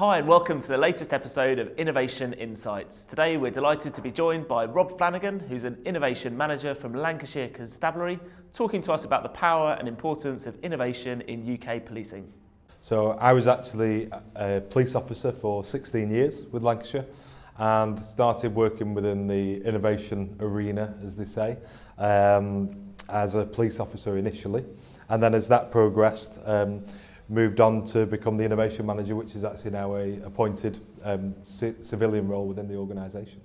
Hi and welcome to the latest episode of Innovation Insights. Today we're delighted to be joined by Rob Flanagan, who's an Innovation Manager from Lancashire Constabulary, talking to us about the power and importance of innovation in UK policing. So I was actually a police officer for 16 years with Lancashire and started working within the innovation arena, as they say, as a police officer initially. And then as that progressed, moved on to become the innovation manager, which is actually now a appointed civilian role within the organisation.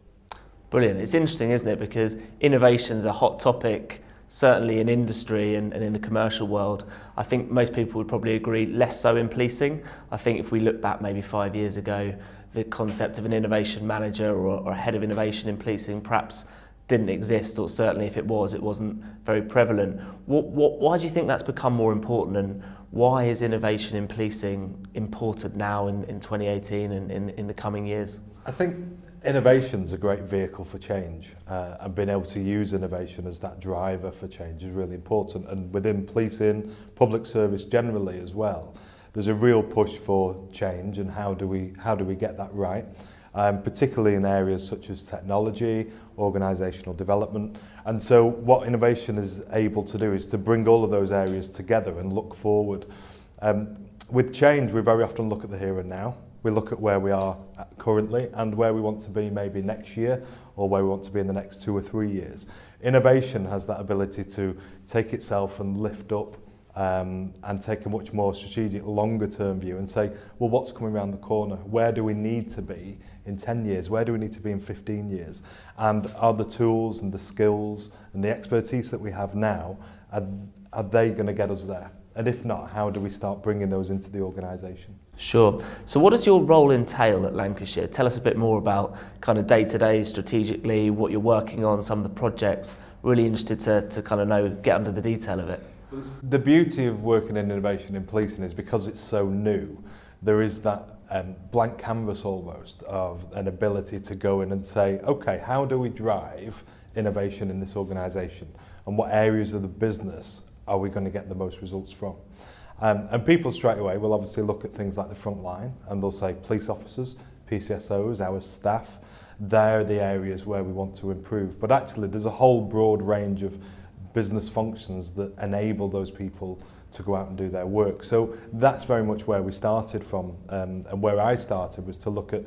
Brilliant. It's interesting, isn't it? Because innovation's a hot topic, certainly in industry and in the commercial world. I think most people would probably agree less so in policing. I think if we look back maybe 5 years ago, the concept of an innovation manager or a head of innovation in policing perhaps didn't exist, or certainly if it was, it wasn't very prevalent. Why do you think that's become more important, and why is innovation in policing important now in 2018 and in the coming years? I think innovation's a great vehicle for change, and being able to use innovation as that driver for change is really important. And within policing, public service generally as well, there's a real push for change, and how do we get that right? Particularly in areas such as technology, organisational development. And so what innovation is able to do is to bring all of those areas together and look forward. With change, we very often look at the here and now. We look at where we are currently and where we want to be maybe next year, or where we want to be in the next 2 or 3 years. Innovation has that ability to take itself and lift up and take a much more strategic, longer term view and say, well, what's coming around the corner? Where do we need to be in 10 years? Where do we need to be in 15 years? And are the tools and the skills and the expertise that we have now, are they going to get us there? And if not, how do we start bringing those into the organisation? Sure. So what does your role entail at Lancashire? Tell us a bit more about kind of day-to-day, strategically, what you're working on, some of the projects. Really interested to kind of get under the detail of it. The beauty of working in innovation in policing is because it's so new, there is that blank canvas almost of an ability to go in and say, okay, how do we drive innovation in this organisation, and what areas of the business are we going to get the most results from? And people straight away will obviously look at things like the front line, and they'll say police officers, PCSOs, our staff, they're the areas where we want to improve. But actually there's a whole broad range of business functions that enable those people to go out and do their work. So that's very much where we started from, and where I started was to look at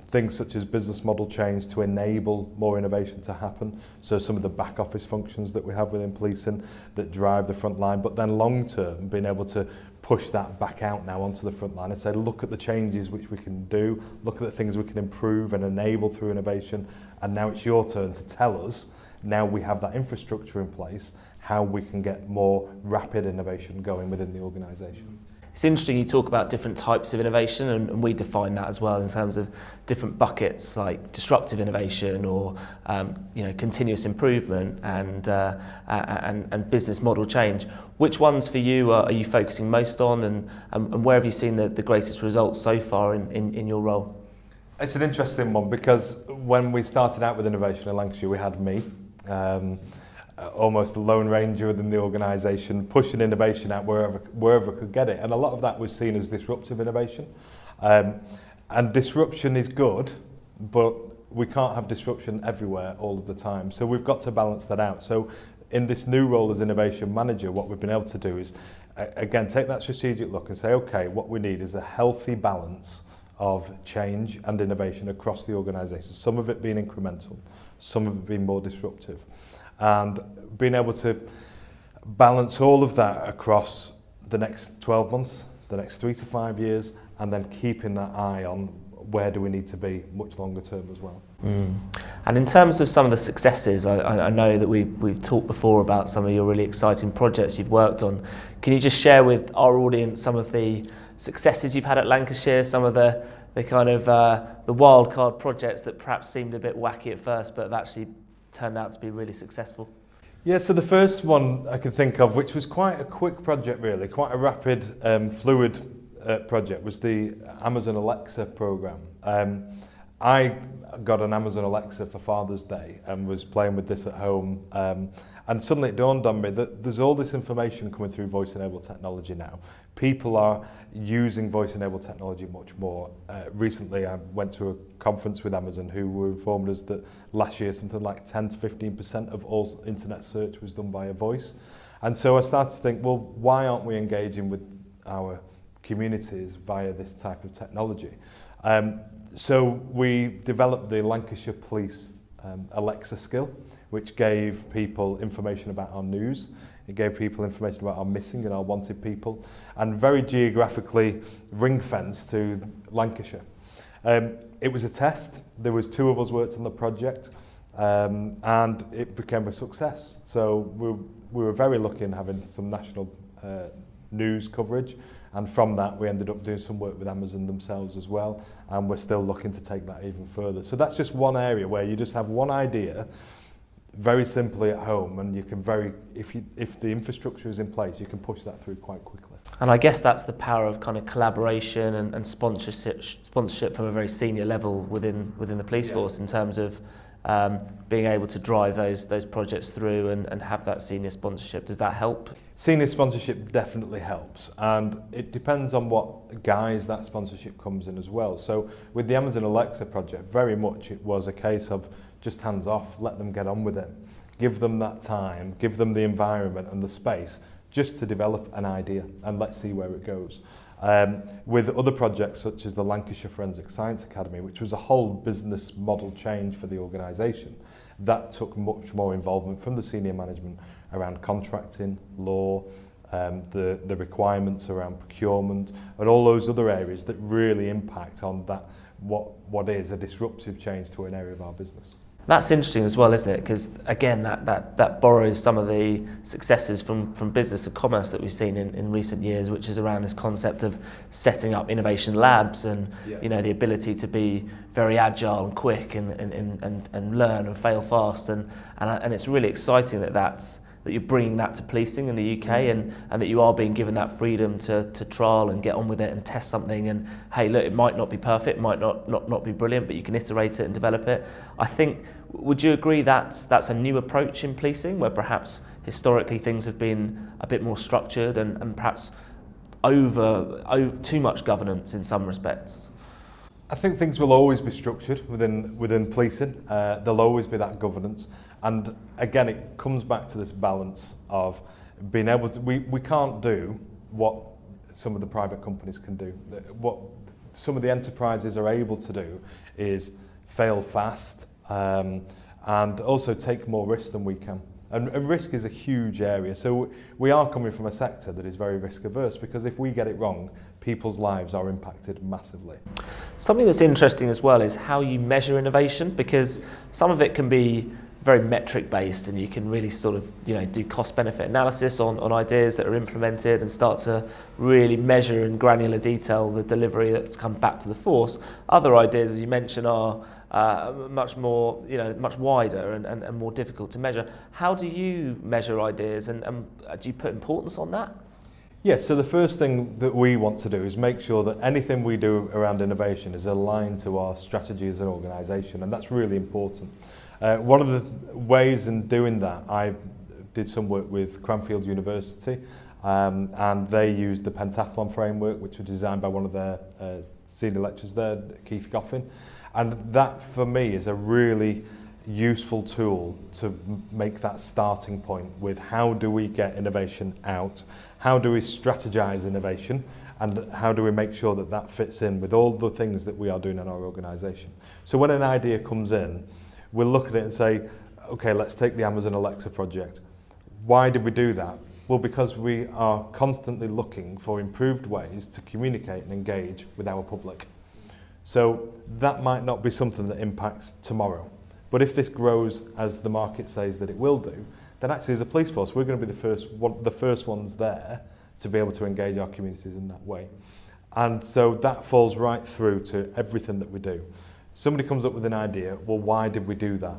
things such as business model change to enable more innovation to happen. So some of the back office functions that we have within policing that drive the front line, but then long term being able to push that back out now onto the front line and say, look at the changes which we can do, look at the things we can improve and enable through innovation, and now it's your turn to tell us, now we have that infrastructure in place, how we can get more rapid innovation going within the organisation. It's interesting you talk about different types of innovation, and we define that as well in terms of different buckets like disruptive innovation or continuous improvement and business model change. Which ones for you are you focusing most on, and where have you seen the greatest results so far in your role? It's an interesting one, because when we started out with innovation in Lancashire, we had me, almost the lone ranger within the organisation, pushing innovation out wherever could get it. And a lot of that was seen as disruptive innovation. And disruption is good, but we can't have disruption everywhere all of the time. So we've got to balance that out. So in this new role as innovation manager, what we've been able to do is, again, take that strategic look and say, okay, what we need is a healthy balance of change and innovation across the organisation. Some of it being incremental, some of it being more disruptive. And being able to balance all of that across the next 12 months, the next 3 to 5 years, and then keeping that eye on where do we need to be much longer term as well. And in terms of some of the successes, I know that we've talked before about some of your really exciting projects you've worked on. Can you just share with our audience some of the successes you've had at Lancashire, some of the kind of the Wildcard projects that perhaps seemed a bit wacky at first but have actually turned out to be really successful? Yeah, so the first one I can think of, which was quite a quick project really, quite a rapid, fluid project, was the Amazon Alexa program. I got an Amazon Alexa for Father's Day and was playing with this at home, and suddenly it dawned on me that there's all this information coming through voice-enabled technology now. People are using voice-enabled technology much more. Recently I went to a conference with Amazon who were informed us that last year something like 10 to 15% of all internet search was done via voice. And so I started to think, well, why aren't we engaging with our communities via this type of technology? So we developed the Lancashire Police Alexa skill, which gave people information about our news. It gave people information about our missing and our wanted people, and very geographically ring-fenced to Lancashire. It was a test. There was 2 of us worked on the project, and it became a success. So we were very lucky in having some national news coverage, and from that we ended up doing some work with Amazon themselves as well, and we're still looking to take that even further. So that's just one area where you just have one idea very simply at home, and you can if the infrastructure is in place, you can push that through quite quickly. And I guess that's the power of kind of collaboration and sponsorship from a very senior level within the police force, in terms of being able to drive those projects through and have that senior sponsorship. Does that help? Senior sponsorship definitely helps, and it depends on what guise that sponsorship comes in as well. So with the Amazon Alexa project, very much it was a case of just hands off, let them get on with it. Give them that time, give them the environment and the space just to develop an idea, and let's see where it goes. With other projects such as the Lancashire Forensic Science Academy, which was a whole business model change for the organisation, that took much more involvement from the senior management around contracting, law, the requirements around procurement, and all those other areas that really impact on that what is a disruptive change to an area of our business. That's interesting as well, isn't it? Because again, that borrows some of the successes from business and commerce that we've seen in recent years, which is around this concept of setting up innovation labs and the ability to be very agile and quick and learn and fail fast, and it's really exciting that you're bringing that to policing in the UK, and that you are being given that freedom to trial and get on with it and test something, and hey, look, it might not be perfect, might not be brilliant, but you can iterate it and develop it. I think, would you agree that's a new approach in policing, where perhaps historically things have been a bit more structured and perhaps over too much governance in some respects? I think things will always be structured within policing. There'll always be that governance, and again, it comes back to this balance of being able to. We can't do what some of the private companies can do. What some of the enterprises are able to do is fail fast, and also take more risk than we can. And risk is a huge area. So we are coming from a sector that is very risk averse, because if we get it wrong, people's lives are impacted massively. Something that's interesting as well is how you measure innovation, because some of it can be very metric based, and you can really sort of do cost benefit analysis on ideas that are implemented and start to really measure in granular detail the delivery that's come back to the force. Other ideas, as you mentioned, are much more, much wider and more difficult to measure. How do you measure ideas, and do you put importance on that? Yes, so the first thing that we want to do is make sure that anything we do around innovation is aligned to our strategy as an organisation, and that's really important. One of the ways in doing that, I did some work with Cranfield University, and they used the pentathlon framework, which was designed by one of their senior lecturers there, Keith Goffin. And that, for me, is a really useful tool to make that starting point with how do we get innovation out, how do we strategize innovation, and how do we make sure that that fits in with all the things that we are doing in our organisation. So when an idea comes in, we'll look at it and say, okay, let's take the Amazon Alexa project. Why did we do that? Well, because we are constantly looking for improved ways to communicate and engage with our public. So that might not be something that impacts tomorrow. But if this grows as the market says that it will do, then actually as a police force, we're going to be the first ones there to be able to engage our communities in that way. And so that falls right through to everything that we do. Somebody comes up with an idea, well, why did we do that?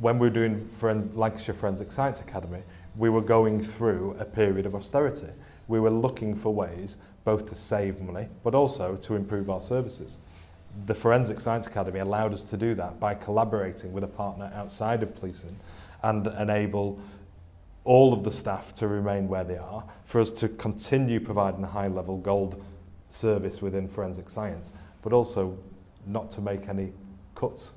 When we were doing Lancashire Forensic Science Academy, we were going through a period of austerity. We were looking for ways both to save money, but also to improve our services. the Forensic Science Academy allowed us to do that by collaborating with a partner outside of policing and enable all of the staff to remain where they are, for us to continue providing a high-level gold service within forensic science, but also not to make any cuts,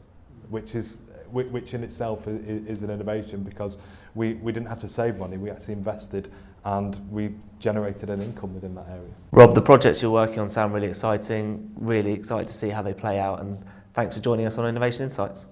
which in itself is an innovation, because we didn't have to save money, we actually invested and we generated an income within that area. Rob, the projects you're working on sound really exciting to see how they play out, and thanks for joining us on Innovation Insights.